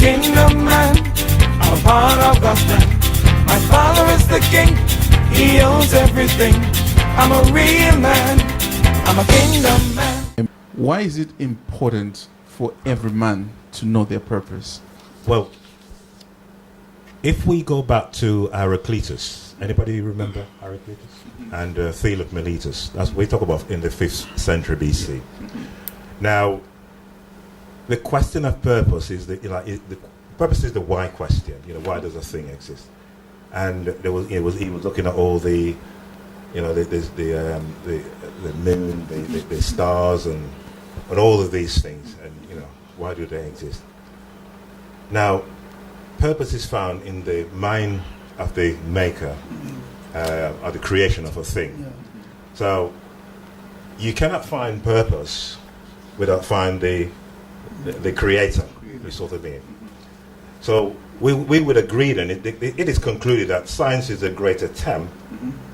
kingdom man. I'm a part of God's plan. My father is the king. He owns everything. I'm a real man. I'm a kingdom man. Why is it important for every man to know their purpose? Well, if we go back to Heraclitus, anybody remember Heraclitus? And Theal of Miletus. That's what we talk about in the 5th century BC. Now, the question of purpose is the purpose is the why question. Why does a thing exist? And he was looking at all the moon, the stars, and all of these things, and why do they exist? Now, purpose is found in the mind of the maker, of the creation of a thing. Yeah. So you cannot find purpose without finding the creator, you sort of mean. So we would agree then, it is concluded that science is a great attempt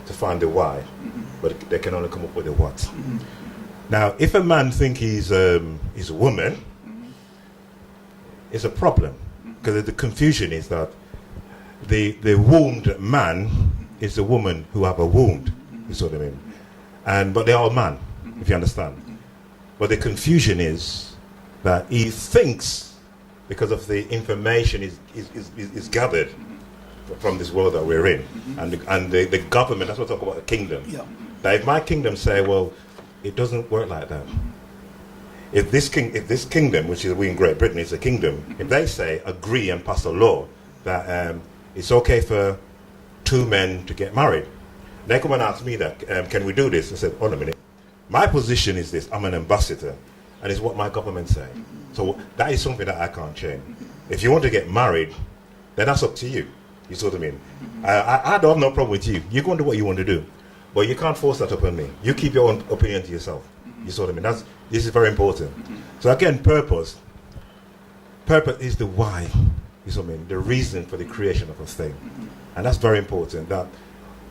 to find the why, but they can only come up with the what. Now, if a man thinks he's a woman, it's a problem, because the confusion is that the wound man is the woman who have a wound, you see what I mean? But they're all man, if you understand. But the confusion is that he thinks, because of the information is gathered from this world that we're in, and the government, that's what I talk about, the kingdom. Yeah. That if my kingdom say, well, it doesn't work like that. If this kingdom, which is we in Great Britain, is a kingdom, if they say, agree and pass a law that it's okay for 2 men to get married, they come and ask me that, can we do this? I said, hold on a minute. My position is this, I'm an ambassador, and it's what my government say. So that is something that I can't change. If you want to get married, then that's up to you. You see what I mean? I don't have no problem with you. You go and do what you want to do. But you can't force that upon me. You keep your own opinion to yourself. You see what I mean? This is very important. So again, purpose. Purpose is the why. You see what I mean? The reason for the creation of a thing. And that's very important. That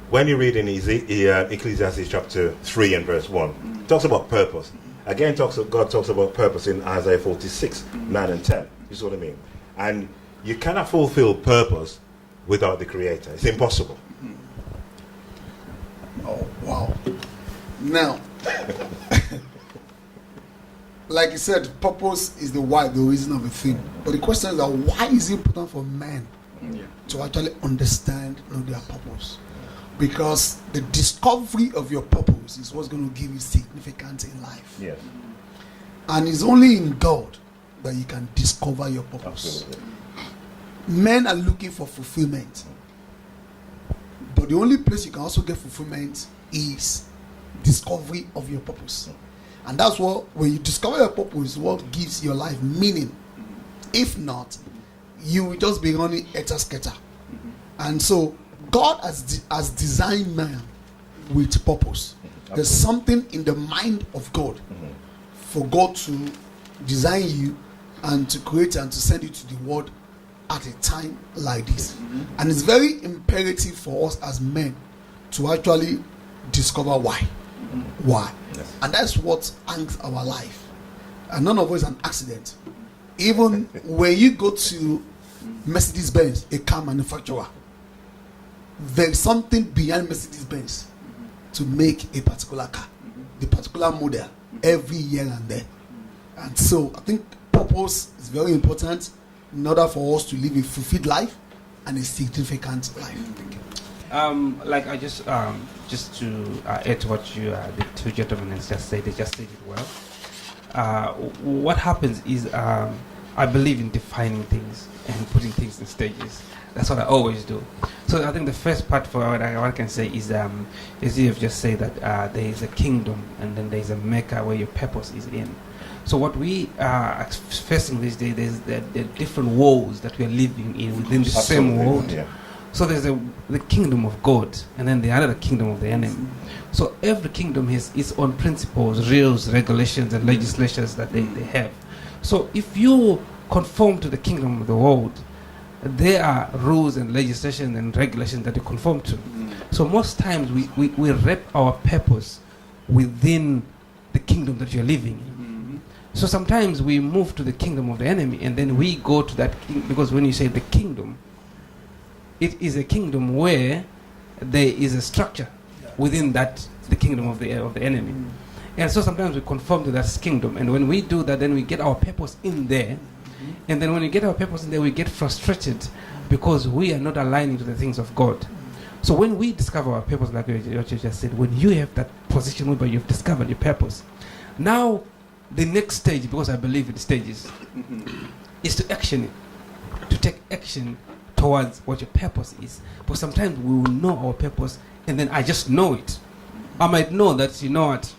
when you read in Ecclesiastes chapter 3 and verse 1, it talks about purpose. Again, God talks about purpose in Isaiah 46, 9 and 10. You see what I mean? And you cannot fulfill purpose without the Creator. It's impossible. Oh, wow. Now, like you said, purpose is the why, the reason of a thing. But the question is that why is it important for men to actually understand their purpose? Because the discovery of your purpose is what's going to give you significance in life. Yes. And it's only in God that you can discover your purpose. Absolutely. Men are looking for fulfillment. But the only place you can also get fulfillment is discovery of your purpose. And that's what, when you discover your purpose, what gives your life meaning. If not, you will just be running etta-sketta. And so, God has designed man with purpose. There's something in the mind of God for God to design you and to create and to send you to the world at a time like this. And it's very imperative for us as men to actually discover why. Why? Yes. And that's what anchors our life. And none of us is an accident. Even when you go to Mercedes-Benz, a car manufacturer, there's something behind Mercedes-Benz to make a particular car, the particular model, every year and there. And so I think purpose is very important in order for us to live a fulfilled life and a significant life. Like I just to add to what you the two gentlemen just said, they just said it well. What happens is I believe in defining things and putting things in stages. That's what I always do. So I think the first part for what I can say is you've just said that there is a kingdom and then there is a maker where your purpose is in. So what we are facing these days, there's the different worlds that we are living in within the same world. Yeah. So there's the kingdom of God and then the other kingdom of the enemy. So every kingdom has its own principles, rules, regulations, and legislations that they have. So if you conform to the kingdom of the world, there are rules and legislation and regulations that you conform to. So most times we wrap our purpose within the kingdom that you're living in. So sometimes we move to the kingdom of the enemy, and then we go to that because when you say the kingdom, it is a kingdom where there is a structure within that the kingdom of the enemy. And so sometimes we conform to that kingdom, and when we do that, then we get our purpose in there. And then when we get our purpose in there, we get frustrated because we are not aligning to the things of God. So when we discover our purpose, like what you just said, when you have that position where you've discovered your purpose, now the next stage, because I believe in stages, is to action it, to take action towards what your purpose is. But sometimes we will know our purpose, and then I just know it. I might know that, you know what,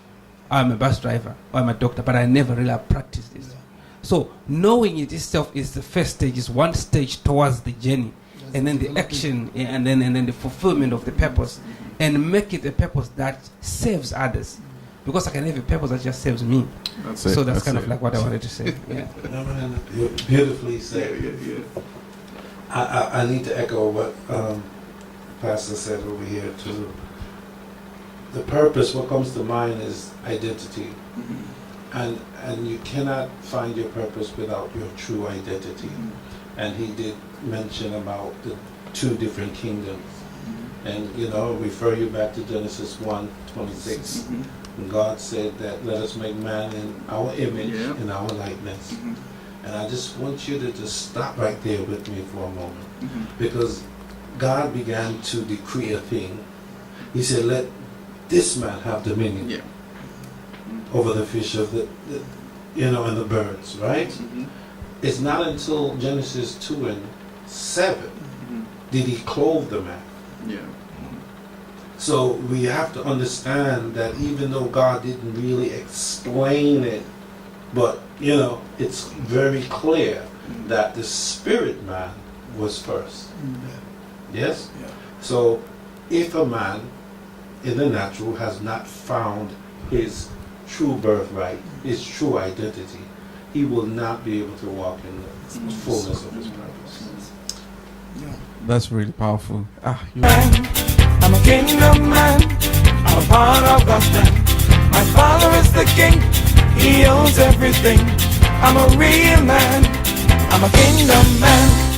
I'm a bus driver or I'm a doctor, but I never really practiced this. So knowing it itself is the first stage, is one stage towards the journey, and then the action, and then the fulfillment of the purpose, and make it a purpose that serves others. Because I can have a purpose that just serves me. So that's kind of like what I wanted to say. Yeah. No, man, you beautifully said. I need to echo what Pastor said over here too. The purpose, what comes to mind is identity. And you cannot find your purpose without your true identity. And he did mention about the two different kingdoms. And, you know, refer you back to Genesis 1:26. And God said that let us make man in our image, in our likeness. And I just want you to just stop right there with me for a moment. Because God began to decree a thing. He said, let this man have dominion over the fish of the and the birds, right? It's not until Genesis 2:7 did he clothe the man. So we have to understand that even though God didn't really explain it, but it's very clear that the spirit man was first. Yes? So if a man in the natural has not found his true birthright, his true identity, he will not be able to walk in the fullness of his purpose. That's really powerful. I'm a kingdom man, I'm a part of God's plan. My father is the king, he owns everything. I'm a real man, I'm a kingdom man.